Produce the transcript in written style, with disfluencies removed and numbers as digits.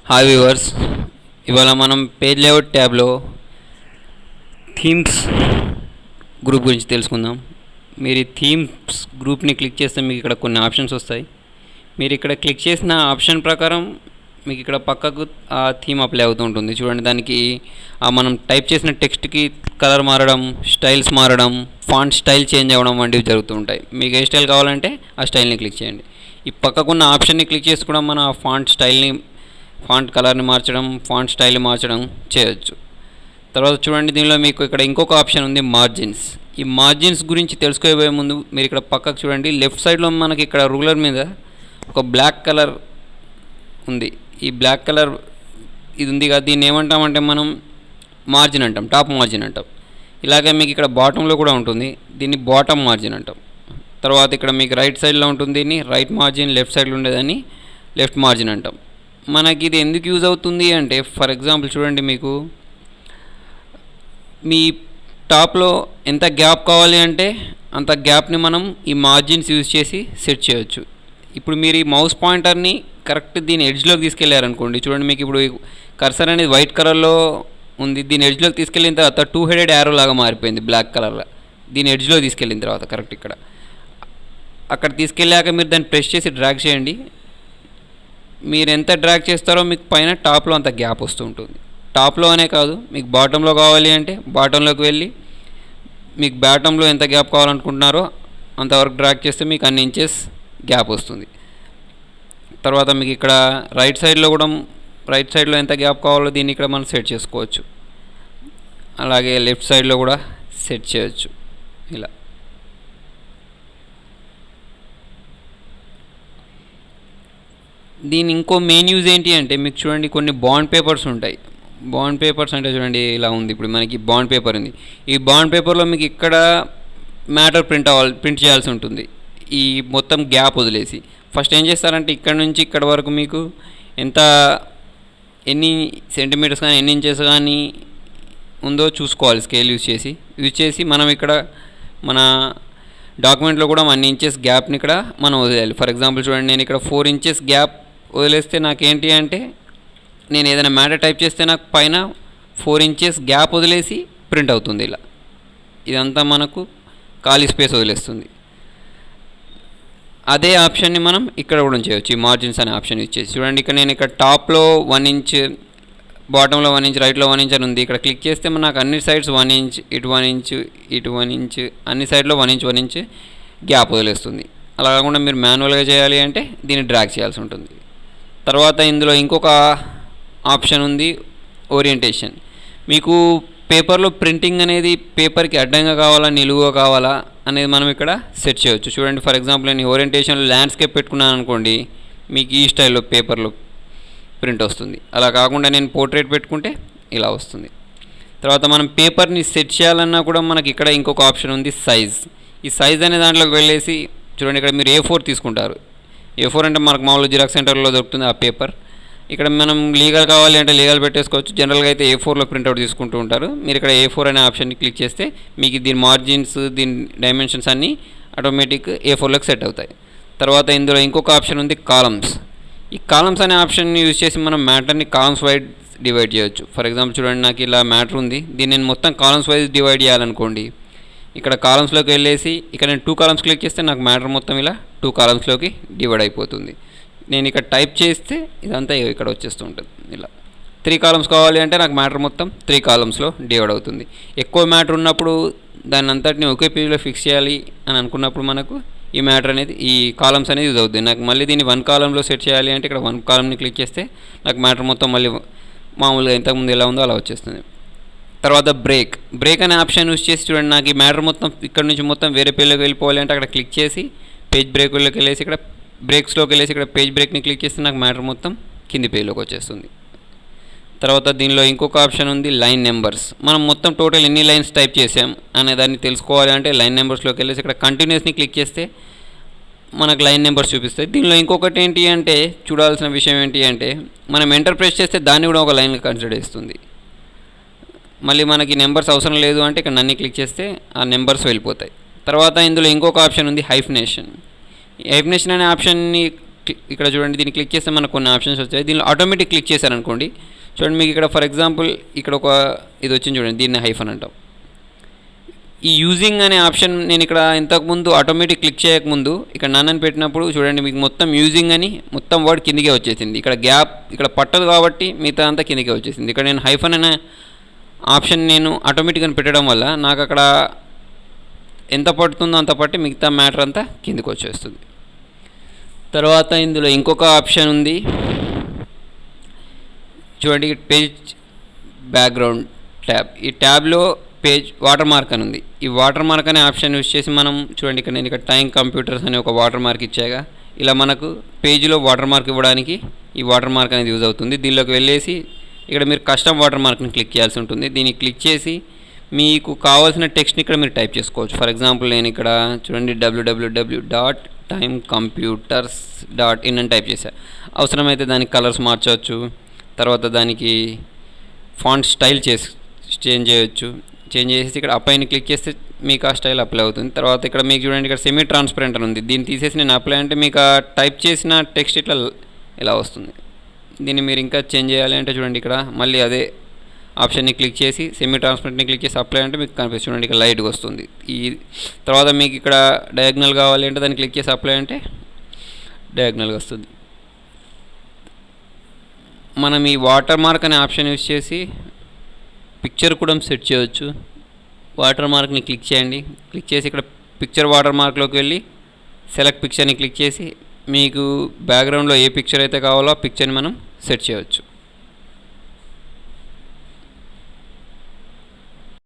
Hi viewers, ఇవాళ మనం page layout ట్యాబ్లో థీమ్స్ గ్రూప్ గురించి తెలుసుకుందాం. మీరు ఈ థీమ్స్ గ్రూప్ని క్లిక్ చేస్తే మీకు ఇక్కడ కొన్ని ఆప్షన్స్ వస్తాయి. మీరు ఇక్కడ క్లిక్ చేసిన ఆప్షన్ ప్రకారం మీకు ఇక్కడ పక్కకు ఆ థీమ్ అప్లై అవుతూ ఉంటుంది. చూడండి, దానికి మనం టైప్ చేసిన టెక్స్ట్కి కలర్ మారడం, స్టైల్స్ మారడం, ఫాంట్ స్టైల్ చేంజ్ అవ్వడం వంటివి జరుగుతూ ఉంటాయి. మీకు ఏ స్టైల్ కావాలంటే ఆ స్టైల్ని క్లిక్ చేయండి. ఈ పక్కకున్న ఆప్షన్ని క్లిక్ చేసి కూడా మన ఫాంట్ స్టైల్ని, ఫాంట్ కలర్ని మార్చడం, ఫాంట్ స్టైల్ని మార్చడం చేయొచ్చు. తర్వాత చూడండి, దీనిలో మీకు ఇక్కడ ఇంకొక ఆప్షన్ ఉంది, మార్జిన్స్. ఈ మార్జిన్స్ గురించి తెలుసుకోబోయే ముందు మీరు ఇక్కడ పక్కకు చూడండి, లెఫ్ట్ సైడ్లో మనకి ఇక్కడ రూలర్ మీద ఒక బ్లాక్ కలర్ ఉంది. ఈ బ్లాక్ కలర్ ఇది ఉంది కదా, దీన్ని ఏమంటామంటే మనం మార్జిన్ అంటాం, టాప్ మార్జిన్ అంటాం. ఇలాగే మీకు ఇక్కడ బాటంలో కూడా ఉంటుంది, దీన్ని బాటమ్ మార్జిన్ అంటాం. తర్వాత ఇక్కడ మీకు రైట్ సైడ్లో ఉంటుంది, దీన్ని రైట్ మార్జిన్, లెఫ్ట్ సైడ్లో ఉండేదాన్ని లెఫ్ట్ మార్జిన్ అంటాం. మనకి ఇది ఎందుకు యూజ్ అవుతుంది అంటే, ఫర్ ఎగ్జాంపుల్ చూడండి, మీకు మీ టాప్లో ఎంత గ్యాప్ కావాలి అంటే అంత గ్యాప్ని మనం ఈ మార్జిన్స్ యూజ్ చేసి సెట్ చేయొచ్చు. ఇప్పుడు మీరు ఈ మౌస్ పాయింటర్ని కరెక్ట్ దీని ఎడ్జ్లోకి తీసుకెళ్లారనుకోండి, చూడండి మీకు ఇప్పుడు కర్సర్ అనేది వైట్ కలర్లో ఉంది, దీని ఎడ్జ్లోకి తీసుకెళ్ళిన తర్వాత 2 హెడెడ్ యారో లాగా మారిపోయింది బ్లాక్ కలర్లో. దీని ఎడ్జ్లో తీసుకెళ్ళిన తర్వాత కరెక్ట్ ఇక్కడ అక్కడ తీసుకెళ్ళాక మీరు దాన్ని ప్రెస్ చేసి డ్రాగ్ చేయండి. మీరు ఎంత డ్రాగ్ చేస్తారో మీకు పైన టాప్లో అంత గ్యాప్ వస్తూ ఉంటుంది. టాప్లో అనే కాదు, మీకు బాటంలో కావాలి అంటే బాటంలోకి వెళ్ళి మీకు బాటంలో ఎంత గ్యాప్ కావాలనుకుంటున్నారో అంతవరకు డ్రాగ్ చేస్తే మీకు అన్ని ఇంచెస్ గ్యాప్ వస్తుంది. తర్వాత మీకు ఇక్కడ రైట్ సైడ్లో కూడా రైట్ సైడ్లో ఎంత గ్యాప్ కావాలో దీన్ని ఇక్కడ మనం సెట్ చేసుకోవచ్చు. అలాగే లెఫ్ట్ సైడ్లో కూడా సెట్ చేయొచ్చు. ఇలా దీని ఇంకో మెయిన్ యూజ్ ఏంటి అంటే, మీకు చూడండి కొన్ని బాండ్ పేపర్స్ ఉంటాయి. బాండ్ పేపర్స్ అంటే చూడండి ఇలా ఉంది, ఇప్పుడు మనకి బాండ్ పేపర్ ఉంది. ఈ బాండ్ పేపర్లో మీకు ఇక్కడ మ్యాటర్ ప్రింట్ చేయాల్సి ఉంటుంది. ఈ మొత్తం గ్యాప్ వదిలేసి ఫస్ట్ ఏం చేస్తారంటే, ఇక్కడ నుంచి ఇక్కడ వరకు మీకు ఎన్ని సెంటీమీటర్స్ కానీ ఎన్ని ఇంచెస్ కానీ ఉందో చూసుకోవాలి. స్కేల్ యూజ్ చేసి మనం ఇక్కడ మన డాక్యుమెంట్లో కూడా 1 ఇంచెస్ గ్యాప్ని ఇక్కడ మనం వదిలేయాలి. ఫర్ ఎగ్జాంపుల్ చూడండి, నేను ఇక్కడ 4 ఇంచెస్ గ్యాప్ వదిలేస్తే నాకేంటి అంటే, నేను ఏదైనా మ్యాటర్ టైప్ చేస్తే నాకు పైన 4 ఇంచెస్ గ్యాప్ వదిలేసి ప్రింట్ అవుతుంది. ఇలా ఇదంతా మనకు ఖాళీ స్పేస్ వదిలేస్తుంది. అదే ఆప్షన్ని మనం ఇక్కడ కూడా చేయొచ్చు. ఈ మార్జిన్స్ అనే ఆప్షన్ యూజ్ చేసి చూడండి, ఇక్కడ నేను ఇక్కడ టాప్లో 1 ఇంచ్, బాటంలో 1 ఇంచ్, రైట్లో 1 ఇంచ్ అని ఉంది. ఇక్కడ క్లిక్ చేస్తే నాకు అన్ని సైడ్స్ 1 ఇంచ్, ఇటు 1 ఇంచ్, ఇటు 1 ఇంచ్, అన్ని సైడ్లో 1 ఇంచ్ గ్యాప్ వదిలేస్తుంది. అలా కాకుండా మీరు మాన్యువల్గా చేయాలి అంటే దీన్ని డ్రాగ్ చేయాల్సి ఉంటుంది. తర్వాత ఇందులో ఇంకొక ఆప్షన్ ఉంది, ఓరియంటేషన్. మీకు పేపర్లో ప్రింటింగ్ అనేది పేపర్కి అడ్డంగా కావాలా, నిలువుగా కావాలా అనేది మనం ఇక్కడ సెట్ చేయొచ్చు. చూడండి, ఫర్ ఎగ్జాంపుల్ నేను ఓరియంటేషన్లో ల్యాండ్స్కేప్ పెట్టుకున్నాను అనుకోండి, మీకు ఈ స్టైల్లో పేపర్లో ప్రింట్ వస్తుంది. అలా కాకుండా నేను పోర్ట్రేట్ పెట్టుకుంటే ఇలా వస్తుంది. తర్వాత మనం పేపర్ని సెట్ చేయాలన్నా కూడా మనకి ఇక్కడ ఇంకొక ఆప్షన్ ఉంది, సైజ్. ఈ సైజ్ అనే దాంట్లోకి వెళ్ళేసి చూడండి, ఇక్కడ మీరు A4 తీసుకుంటారు. A4 అంటే మనకు మామూలు జిరాక్స్ సెంటర్లో దొరుకుతుంది ఆ పేపర్. ఇక్కడ మనం లీగల్ కావాలి అంటే లీగల్ పెట్టేసుకోవచ్చు. జనరల్గా అయితే A4లో ప్రింట్అవుట్ తీసుకుంటూ ఉంటారు. మీరు ఇక్కడ A4 అనే ఆప్షన్ని క్లిక్ చేస్తే మీకు దీని మార్జిన్స్, దీని డైమెన్షన్స్ అన్నీ ఆటోమేటిక్ A4లోకి సెట్ అవుతాయి. తర్వాత ఇందులో ఇంకొక ఆప్షన్ ఉంది, కాలమ్స్. ఈ కాలమ్స్ అనే ఆప్షన్ని యూజ్ చేసి మనం మ్యాటర్ని కాలమ్స్ వైడ్ డివైడ్ చేయొచ్చు. ఫర్ ఎగ్జాంపుల్ చూడండి, నాకు ఇలా మ్యాటర్ ఉంది, దీన్ని నేను మొత్తం కాలమ్స్ వైజ్ డివైడ్ చేయాలనుకోండి, ఇక్కడ కాలమ్స్లోకి వెళ్ళేసి ఇక్కడ నేను 2 కాలమ్స్ క్లిక్ చేస్తే నాకు మ్యాటర్ మొత్తం ఇలా 2 కాలమ్స్లోకి డివైడ్ అయిపోతుంది. నేను ఇక్కడ టైప్ చేస్తే ఇదంతా ఇక్కడ వచ్చేస్తూ ఉంటుంది. ఇలా 3 కాలమ్స్ కావాలి అంటే నాకు మ్యాటర్ మొత్తం 3 కాలమ్స్లో డివైడ్ అవుతుంది. ఎక్కువ మ్యాటర్ ఉన్నప్పుడు దాన్ని అంతటిని ఒకే పేజ్లో ఫిక్స్ చేయాలి అని అనుకున్నప్పుడు మనకు ఈ మ్యాటర్ అనేది, ఈ కాలమ్స్ అనేది యూజ్ అవుతుంది. నాకు మళ్ళీ దీన్ని 1 కాలంలో సెట్ చేయాలి అంటే ఇక్కడ 1 కాలంని క్లిక్ చేస్తే నాకు మ్యాటర్ మొత్తం మళ్ళీ మామూలుగా ఇంతకుముందు ఎలా ఉందో అలా వచ్చేస్తుంది. తర్వాత బ్రేక్ అనే ఆప్షన్ యూజ్ చేసి చూడండి, నాకు ఈ మ్యాటర్ మొత్తం ఇక్కడ నుంచి మొత్తం వేరే పేజ్లోకి వెళ్ళిపోవాలి అంటే అక్కడ క్లిక్ చేసి పేజ్ బ్రేక్లోకి వెళ్ళేసి ఇక్కడ బ్రేక్స్లోకి వెళ్ళేసి ఇక్కడ పేజ్ బ్రేక్ని క్లిక్ చేస్తే నాకు మ్యాటర్ మొత్తం కింది పేజ్లోకి వచ్చేస్తుంది. తర్వాత దీనిలో ఇంకొక ఆప్షన్ ఉంది, లైన్ నెంబర్స్. మనం మొత్తం టోటల్ ఎన్ని లైన్స్ టైప్ చేసాం అనే దాన్ని తెలుసుకోవాలి అంటే లైన్ నెంబర్స్లోకి వెళ్ళేసి ఇక్కడ కంటిన్యూస్ని క్లిక్ చేస్తే మనకు లైన్ నెంబర్స్ చూపిస్తాయి. దీనిలో ఇంకొకటి ఏంటి అంటే, చూడాల్సిన విషయం ఏంటి అంటే, మనం ఎంటర్ ప్రెస్ చేస్తే దాన్ని కూడా ఒక లైన్గా కన్సిడర్ చేస్తుంది. మళ్ళీ మనకి నెంబర్స్ అవసరం లేదు అంటే ఇక్కడ నన్ను క్లిక్ చేస్తే ఆ నెంబర్స్ వెళ్ళిపోతాయి. తర్వాత ఇందులో ఇంకొక ఆప్షన్ ఉంది, హైఫినేషన్. ఈ హైఫినేషన్ అనే ఆప్షన్ని ఇక్కడ చూడండి, దీన్ని క్లిక్ చేస్తే మనకు కొన్ని ఆప్షన్స్ వచ్చాయి. దీనిలో ఆటోమేటిక్ క్లిక్ చేశారనుకోండి, చూడండి మీకు ఇక్కడ ఫర్ ఎగ్జాంపుల్ ఇక్కడ ఒక ఇది వచ్చింది చూడండి, దీన్ని హైఫన్ అంటాం. ఈ యూజింగ్ అనే ఆప్షన్ నేను ఇక్కడ ఇంతకుముందు ఆటోమేటిక్ క్లిక్ చేయకముందు ఇక్కడ నన్ను పెట్టినప్పుడు చూడండి మీకు మొత్తం యూజింగ్ అని మొత్తం వర్డ్ కిందికే వచ్చేసింది. ఇక్కడ గ్యాప్ ఇక్కడ పట్టదు కాబట్టి మిగతా అంతా కిందికే వచ్చేసింది. ఇక్కడ నేను హైఫన్ అనే ఆప్షన్ నేను ఆటోమేటిక్గా పెట్టడం వల్ల నాకు అక్కడ ఎంత పడుతుందో అంత పట్టి మిగతా మ్యాటర్ అంతా కిందికి వచ్చేస్తుంది. తర్వాత ఇందులో ఇంకొక ఆప్షన్ ఉంది చూడండి, పేజ్ బ్యాక్గ్రౌండ్ ట్యాబ్. ఈ ట్యాబ్లో పేజ్ వాటర్ మార్క్ అని ఉంది. ఈ వాటర్ మార్క్ అనే ఆప్షన్ యూజ్ చేసి మనం చూడండి, ఇక్కడ నేను ఇక్కడ టైమ్ కంప్యూటర్స్ అనే ఒక వాటర్ మార్క్ ఇచ్చాగా, ఇలా మనకు పేజీలో వాటర్ మార్క్ ఇవ్వడానికి ఈ వాటర్ మార్క్ అనేది యూజ్ అవుతుంది. దీనిలోకి వెళ్ళేసి ఇక్కడ మీరు కస్టమ్ వాటర్ మార్క్ని క్లిక్ చేయాల్సి ఉంటుంది. దీన్ని క్లిక్ చేసి మీకు కావాల్సిన టెక్స్ట్ని ఇక్కడ మీరు టైప్ చేసుకోవచ్చు. ఫర్ ఎగ్జాంపుల్ నేను ఇక్కడ చూడండి www.timecomputers.in అని టైప్ చేశాను. అవసరమైతే దానికి కలర్స్ మార్చవచ్చు, తర్వాత దానికి ఫాంట్ స్టైల్ చేంజ్ చేయొచ్చు. చేంజ్ చేసి ఇక్కడ అప్లైని క్లిక్ చేస్తే మీకు ఆ స్టైల్ అప్లై అవుతుంది. తర్వాత ఇక్కడ మీకు చూడండి ఇక్కడ సెమీ ట్రాన్స్పరెంట్ అని ఉంది. దీన్ని తీసేసి నేను అప్లై అంటే మీకు ఆ టైప్ చేసిన టెక్స్ట్ ఇట్లా ఇలా వస్తుంది. దీన్ని మీరు ఇంకా చేంజ్ చేయాలి అంటే చూడండి ఇక్కడ మళ్ళీ అదే ఆప్షన్ని క్లిక్ చేసి సెమీ ట్రాన్స్పరెంట్ని క్లిక్ చేసి అప్లై అంటే మీకు కనిపిస్తుంది చూడండి ఇక్కడ లైట్గా వస్తుంది. ఈ తర్వాత మీకు ఇక్కడ డయాగ్నల్ కావాలి అంటే దాన్ని క్లిక్ చేసి అప్లై అంటే డయాగ్నల్గా వస్తుంది. మనం ఈ వాటర్ మార్క్ అనే ఆప్షన్ యూజ్ చేసి పిక్చర్ కూడా సెట్ చేయవచ్చు. వాటర్ మార్క్ని క్లిక్ చేయండి. క్లిక్ చేసి ఇక్కడ పిక్చర్ వాటర్ మార్క్లోకి వెళ్ళి సెలెక్ట్ పిక్చర్ని క్లిక్ చేసి మీకు బ్యాక్గ్రౌండ్లో ఏ పిక్చర్ అయితే కావాలో ఆ పిక్చర్ని మనం సెట్ చేయవచ్చు.